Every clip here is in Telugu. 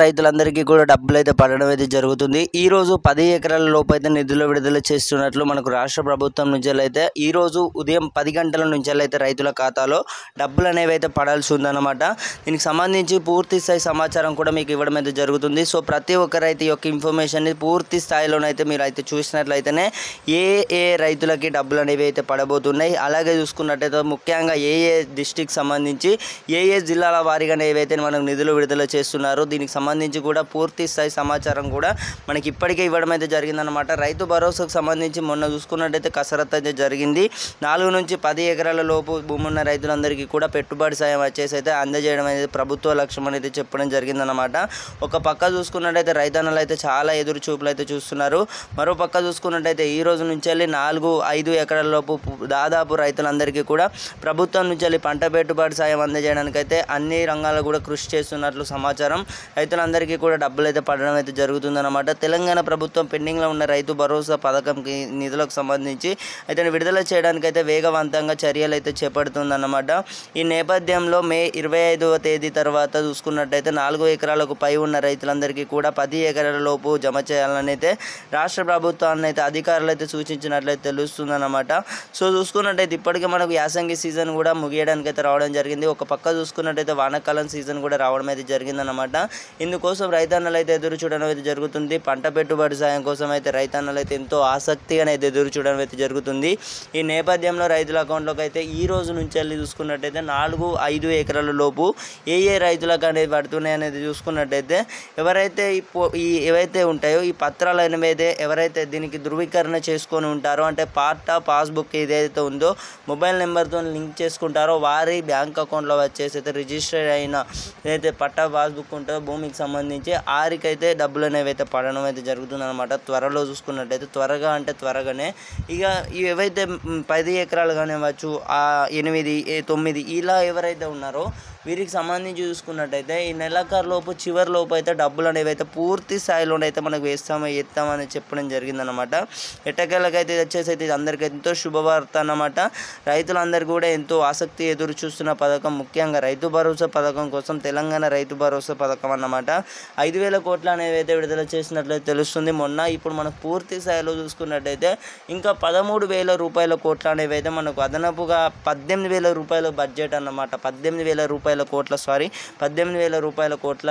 రైతులందరికీ కూడా డబ్బులైతే పడడం అయితే జరుగుతుంది. ఈరోజు 10 ఎకరాల లోపు అయితే నిధులు విడుదల చేస్తున్నట్లు మనకు రాష్ట్ర ప్రభుత్వం నుంచి అయితే ఈరోజు ఉదయం 10 గంటల నుంచి అయితే రైతుల ఖాతాలో డబ్బులు అనేవి అయితే పడాల్సి ఉందన్నమాట. దీనికి సంబంధించి పూర్తి స్థాయి సమాచారం కూడా మీకు ఇవ్వడం అయితే జరుగుతుంది. సో ప్రతి ఒక్క రైతు యొక్క ఇన్ఫర్మేషన్ని పూర్తి స్థాయిలోనైతే మీరు అయితే చూసినట్లయితేనే ఏ రైతులకి డబ్బులు అనేవి అయితే పడబోతున్నాయి, అలాగే చూసుకున్నట్టయితే ముఖ్యంగా ఏ డిస్టిక్ సంబంధించి ఏ జిల్లాల వారీగా ఏవైతే మనకు నిధులు విడుదల చేస్తున్నారు దీనికి సంబంధించి కూడా పూర్తి స్థాయి సమాచారం కూడా మనకి ఇప్పటికే ఇవ్వడం అయితే జరిగిందనమాట. రైతు భరోసాకు సంబంధించి మొన్న చూసుకున్నట్టయితే కసరత్తు అయితే జరిగింది. 4 నుంచి 10 ఎకరాల లోపు భూమి ఉన్న రైతులందరికీ కూడా పెట్టుబడి సాయం వచ్చేసి అయితే అందజేయడం అనేది ప్రభుత్వ లక్ష్యం అనేది చెప్పడం జరిగిందనమాట. ఒక పక్క చూసుకున్నట్టయితే రైతన్నలు అయితే చాలా ఎదురు చూపులు అయితే చూస్తున్నారు. మరో పక్క చూసుకున్నట్టయితే ఈ రోజు నుంచి వెళ్ళి 4-5 ఎకరాల లోపు దాదాపు రైతులందరికీ కూడా ప్రభుత్వం నుంచి వెళ్ళి పంట పెట్టుబడి సాయం అందజేయడానికి అయితే అన్ని రంగాల్లో కూడా కృషి చేస్తున్నట్లు సమాచారం. రైతులందరికీ కూడా డబ్బులు అయితే పడడం అయితే జరుగుతుందన్నమాట. తెలంగాణ ప్రభుత్వం పెండింగ్లో ఉన్న రైతు భరోసా పథకంకి నిధులకు సంబంధించి అయితే విడుదల చేయడానికి అయితే వేగవంతంగా చర్యలు అయితే చేపడుతుందన్నమాట. ఈ నేపథ్యంలో మే 25వ తేదీ తర్వాత చూసుకున్నట్టయితే 4 ఎకరాలకు పై ఉన్న రైతులందరికీ కూడా 10 ఎకరాల లోపు జమ చేయాలని అయితే రాష్ట్ర ప్రభుత్వాన్ని అయితే అధికారులు అయితే సూచించినట్లయితే తెలుస్తుందన్నమాట. సో చూసుకున్నట్టయితే ఇప్పటికే మనకు యాసంగి సీజన్ కూడా ముగియడానికి అయితే రావడం జరిగింది. ఒక పక్క చూసుకున్నట్టయితే వానాకాలం సీజన్ కూడా రావడం అయితే జరిగిందన్నమాట. ఇందుకోసం రైతన్నలు అయితే ఎదురు చూడడం అయితే జరుగుతుంది. పంట పెట్టుబడి సాయం కోసం అయితే రైతన్నలు అయితే ఎంతో ఆసక్తిగా అయితే ఎదురు చూడడం అయితే జరుగుతుంది. ఈ నేపథ్యంలో రైతుల అకౌంట్లోకి అయితే ఈ రోజు నుంచి వెళ్ళి చూసుకున్నట్టయితే 4-5 ఎకరాల లోపు ఏ రైతులకు అనేది పడుతున్నాయి అనేది చూసుకున్నట్టయితే ఎవరైతే ఏవైతే ఉంటాయో ఈ పత్రాలు అనేవి ఎవరైతే దీనికి ధృవీకరణ చేసుకొని ఉంటారో అంటే పాస్బుక్ ఏదైతే ఉందో మొబైల్ నెంబర్తో లింక్ చేసుకుంటారో వారి బ్యాంక్ అకౌంట్లో వచ్చేసి అయితే రిజిస్టర్ అయిన ఏదైతే పట్టా పాస్బుక్ ఉంటుందో భూమికి సంబంధించి ఆరికైతే డబ్బులు అనేవి అయితే పడడం అయితే జరుగుతుందన్నమాట. త్వరలో చూసుకున్నట్టయితే త్వరగా అంటే త్వరగానే ఇక ఏవైతే 10 ఎకరాలు కానివ్వచ్చు 8, 9 ఇలా ఎవరైతే ఉన్నారో వీరికి సంబంధించి చూసుకున్నట్టయితే ఈ నెలాఖరులోపు చివరిలోపు అయితే డబ్బులు అనేవి అయితే పూర్తి స్థాయిలోనైతే మనకు ఎత్తామని చెప్పడం జరిగిందనమాట. ఎట్టకేళ్ళకైతే వచ్చేసి అయితే అందరికీ ఎంతో శుభవార్త అన్నమాట. రైతులందరూ కూడా ఎంతో ఆసక్తి ఎదురు చూస్తున్న పథకం ముఖ్యంగా రైతు భరోసా పథకం కోసం తెలంగాణ రైతు భరోసా పథకం అన్నమాట. 5,000 కోట్లు అనేవి అయితే విడుదల చేసినట్లయితే తెలుస్తుంది మొన్న. ఇప్పుడు మనకు పూర్తి స్థాయిలో చూసుకున్నట్టయితే ఇంకా 13,000 రూపాయల కోట్లు అనేవి అయితే మనకు అదనపుగా 18,000 రూపాయల బడ్జెట్ అన్నమాట. 18,000 రూపాయల కోట్ల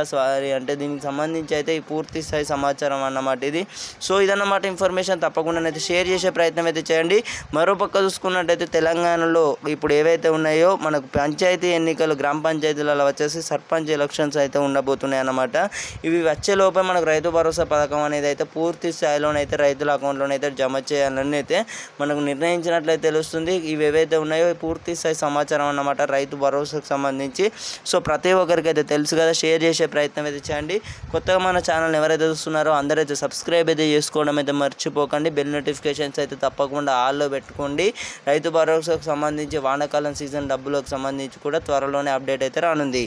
అంటే దీనికి సంబంధించి అయితే ఈ పూర్తి స్థాయి సమాచారం అన్నమాట ఇది. సో ఇదన్నమాట ఇన్ఫర్మేషన్. తప్పకుండా అయితే షేర్ చేసే ప్రయత్నం అయితే చేయండి. మరోపక్క చూసుకున్నట్టయితే తెలంగాణలో ఇప్పుడు ఏవైతే ఉన్నాయో మనకు పంచాయతీ ఎన్నికలు గ్రామ పంచాయతీలలో వచ్చేసి సర్పంచ్ ఎలక్షన్స్ అయితే ఉండబోతున్నాయి అన్నమాట. ఇవి వచ్చే లోపే మనకు రైతు భరోసా పథకం అనేది అయితే పూర్తి స్థాయిలోనైతే రైతుల అకౌంట్లోనైతే జమ చేయాలని అయితే మనకు నిర్ణయించినట్లయితే తెలుస్తుంది. ఇవి ఏవైతే ఉన్నాయో పూర్తి స్థాయి సమాచారం అన్నమాట రైతు భరోసాకు సంబంధించి. సో ప్రతి ఒక్కరికి అయితే తెలుసు కదా, షేర్ చేసే ప్రయత్నం అయితే చేయండి. కొత్తగా మన ఛానల్ని ఎవరైతే చూస్తున్నారో అందరైతే సబ్స్క్రైబ్ అయితే చేసుకోవడం అయితే మర్చిపోకండి. బెల్ నోటిఫికేషన్స్ అయితే తప్పకుండా ఆల్లో పెట్టుకోండి. రైతు భరోసాకు సంబంధించి వానాకాలం సీజన్ డబ్బులకు సంబంధించి కూడా త్వరలోనే అప్డేట్ అయితే రానుంది.